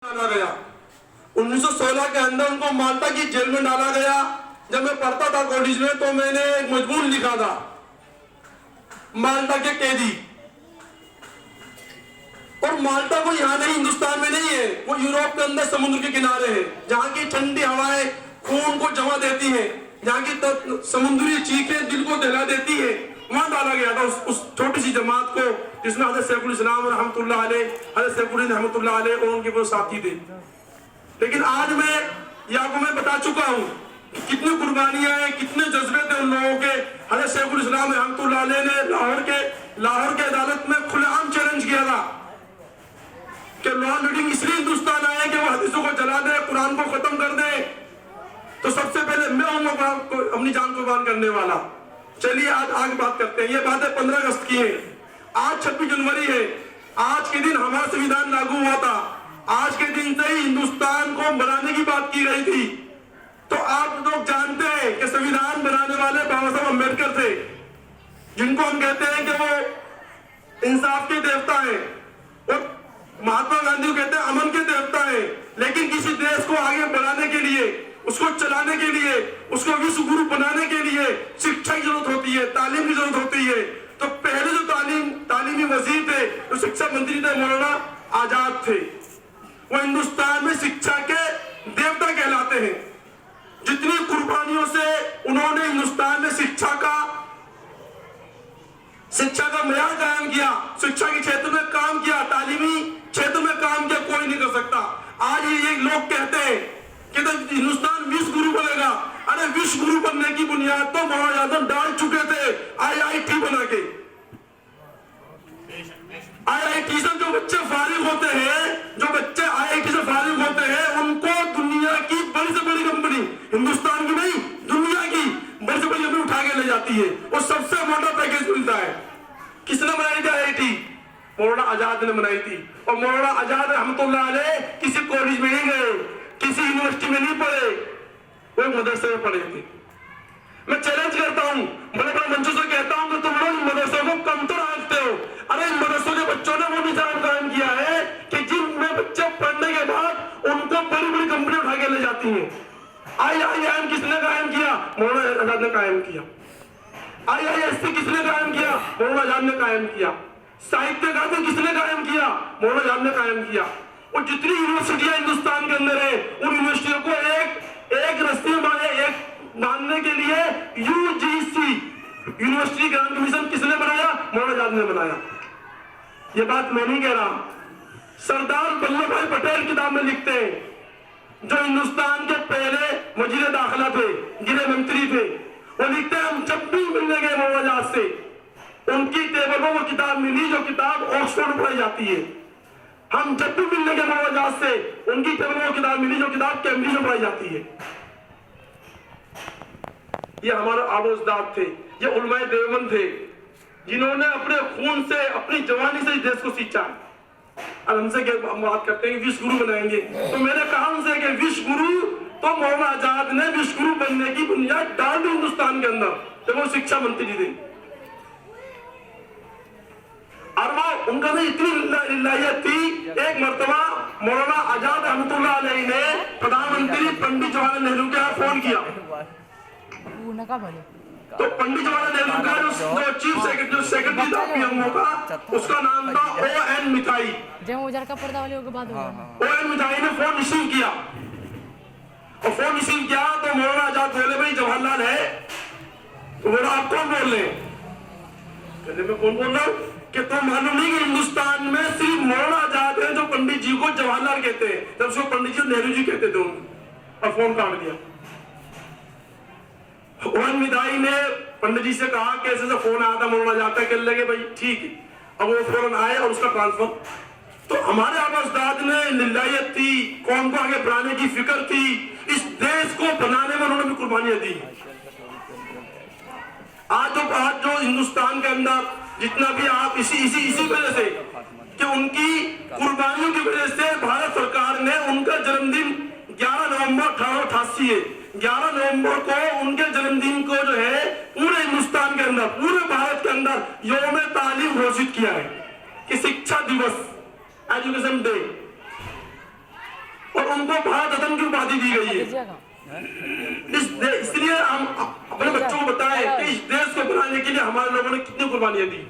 डाला गया 1916 के अंदर उनको माल्टा की जेल में डाला गया। जब मैं पढ़ता था कॉलेज में तो मैंने एक मजमून लिखा था माल्टा के कैदी। और माल्टा को यहाँ नहीं, हिंदुस्तान में नहीं है, वो यूरोप के अंदर समुद्र के किनारे है, जहाँ की ठंडी हवाएं खून को जमा देती है, जहाँ की तो समुद्री चीखें दिल को दहला देती है, वहां डाला गया था उस छोटी सी जमात को जिसमें हज़रत सैफुल इस्लाम रहमतुल्लाह अलैह, हज़रत सैफुद्दीन रहमतुल्लाह अलैह और उनके वो साथी थे। लेकिन आज मैं आपको मैं बता चुका हूँ कि कितनी कुर्बानियां हैं, कितने जज्बे थे उन लोगों के। हज़रत सैफुल इस्लाम रहमतुल्लाह अलैह ने लाहौर के अदालत में खुलेआम चैलेंज किया था कि लॉ लीडिंग इसलिए हिंदुस्तान आए कि वो हदीसों को जला दे, कुरान को खत्म कर दे, तो सबसे पहले मैं हूँ अपनी जान कुर्बान करने वाला। चलिए आज आगे बात करते हैं। ये बात है 15 अगस्त की है, आज 26 जनवरी है। आज के दिन हमारा संविधान लागू हुआ था, आज के दिन से ही हिंदुस्तान को बनाने की बात की गई थी। तो आप लोग जानते हैं कि संविधान बनाने वाले बाबा साहब अम्बेडकर थे, जिनको हम कहते हैं कि वो इंसाफ के देवता हैं, और महात्मा गांधी को कहते हैं अमन के देवता हैं। लेकिन किसी देश को आगे बढ़ाने के लिए, उसको चलाने के लिए, उसको विश्व गुरु बनाने के लिए शिक्षा की जरूरत होती है, तालीम की जरूरत होती है। तो पहले जो तालीमी वजीर थे, जो शिक्षा मंत्री थे, मौलाना आजाद थे, वो हिंदुस्तान में शिक्षा के देवता कहलाते हैं। जितनी कुर्बानियों से उन्होंने हिंदुस्तान में शिक्षा का मेयार कायम किया, शिक्षा के क्षेत्र में काम किया, तालीमी क्षेत्र में काम किया, कोई नहीं कर सकता। आज ये लोग कहते हैं कि तो हिंदुस्तान विश्व गुरु बनेगा। अरे विश्व गुरु बनने की बुनियाद तो मौलाना आजम डाल चुके थे IIT बना के। IIT से जो बच्चे फारिग होते हैं, जो बच्चे IIT से फारिग होते हैं, उनको दुनिया की बड़ी से बड़ी कंपनी, हिंदुस्तान की नहीं दुनिया की बड़ी से बड़ी कंपनी उठा के ले जाती है, और सबसे मोटा पैकेज मिलता है। किसने बनाई थी IIT? मौलाना आजाद ने बनाई थी। और मौलाना आजाद रहमतुल्लाह अलैह किसी कॉलेज में नहीं गए, किसी यूनिवर्सिटी में नहीं पढ़े, वो मदरसे में पढ़े थे। मैं चैलेंज करता हूं, बड़े बड़े मंचों से कहता हूं कि तुम लोग मदरसों को कमतर आंकते हो। अरे इन मदरसों के बच्चों ने वो निजाम कायम किया है कि जिनमें बच्चे पढ़ने के बाद उनको बड़ी बड़ी कंपनी उठा के ले जाती है। IIM किसने कायम किया? मौलाना आजाद ने कायम किया। IISc किसने कायम किया? मौलाना आजाद ने कायम किया। साहित्य अकादमी किसने कायम किया? मौलाना आजाद ने कायम किया। और जितनी यूनिवर्सिटियां हिंदुस्तान के अंदर है, उन यूनिवर्सिटियों को एक रस्ते मानने के लिए UGC यूनिवर्सिटी ग्रांट कमीशन किसने बनाया? मौलाना आजाद ने बनाया। ये बात मैं नहीं कह रहा, सरदार वल्लभ भाई पटेल किताब में लिखते हैं, जो हिंदुस्तान के पहले वजीर दाखिला थे, गृह मंत्री थे, वो लिखते हैं हम जब भी मिलने गए मौलाना आजाद से, उनकी टेबल पर वो किताब मिली जो किताब ऑक्सफोर्ड में पढ़ाई जाती है। हम जब भी मिलने गए मौलाना आजाद से, उनकी टेबल पर वो किताब मिली जो किताब कैम्ब्रिज में पढ़ाई जाती है। ये हमारे आबोजदाद थे, ये उलमाए देवबंद थे, जिन्होंने अपने खून से, अपनी जवानी से इस देश को सींचा। अब हमसे बात करते हैं विश्व गुरु बनाएंगे, तो मैंने कहा उनसे कि विश्व गुरु तो मौलाना आजाद ने विश्व गुरु बनने की बुनियाद डाल दी हिंदुस्तान के अंदर, तो वो शिक्षा मंत्री थे। और वो उनका भी इतनी लायक थी, एक मर्तबा मौलाना आजाद रहमतुल्लाह अलैह ने प्रधानमंत्री पंडित जवाहरलाल नेहरू के यहाँ फोन किया। तो पंडित जवाहरलाल नेहरू का जो चीफ सेक्रेटरी था PMO का, उसका नाम था ON मिठाई। ON मिठाई ने फोन रिसीव किया, और फोन रिसीव किया तो मौलाना आजाद बोले भाई जवाहरलाल है, तो बोला आप कौन बोल रहे हैं? कहते मैं कौन बोल रहा हूँ? कि तुम मालूम नहीं कि हिंदुस्तान में सिर्फ मौलाना आजाद है जो पंडित जी को जवाहरलाल कहते हैं, जब उसको पंडित जी नेहरू जी कहते थे उनको। और फोन काट दिया। ON मिठाई ने पंडित जी से कहा कैसे से फोन आया था मौलाना आजाद का, कहने लगे भाई ठीक है। अब वो फौरन आए और उसका ट्रांसफर। तो हमारे आबाजदाद ने लिल्लायत थी, कौम को आगे बढ़ाने की फिक्र थी, इस देश को बनाने में उन्होंने भी कुर्बानियां दी। आज जो हिंदुस्तान के अंदर जितना भी आप इसी वजह से कि उनकी कुर्बानियों की वजह से भारत सरकार ने उनका जन्मदिन 11 नवंबर 1888 है, 11 नवंबर को उनके जन्मदिन को जो है पूरे हिंदुस्तान के अंदर, पूरे भारत के अंदर यौम तालीम घोषित किया है कि शिक्षा दिवस, एजुकेशन डे। उनको भारत रत्न की उपाधि दी गई है। इसलिए हम अपने बच्चों को बताएं कि इस देश को बनाने के लिए हमारे लोगों ने कितनी कुर्बानियां दी।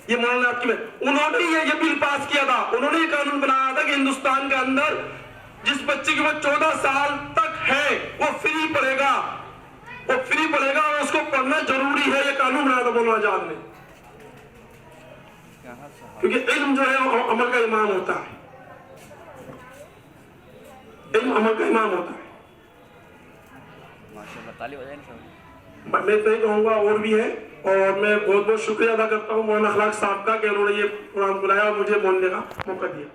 ये मौलाना आपकी उन्होंने ये बिल पास किया था, उन्होंने ये कानून बनाया था कि हिंदुस्तान के अंदर जिस बच्चे की वो 14 साल तक है वो फ्री पढ़ेगा, और उसको पढ़ना जरूरी है। ये कानून बनाया था मौलाना आजाद ने, क्योंकि इल्म जो है वो अमल का इमाम होता है, इल्म अमल का इमाम होता है। मैं तो ये कहूँगा और भी है, और मैं बहुत बहुत शुक्रिया अदा करता हूँ मौलाना अखलाक साहब का कि उन्होंने ये कुरान बुलाया और मुझे बोलने का मौका दिया।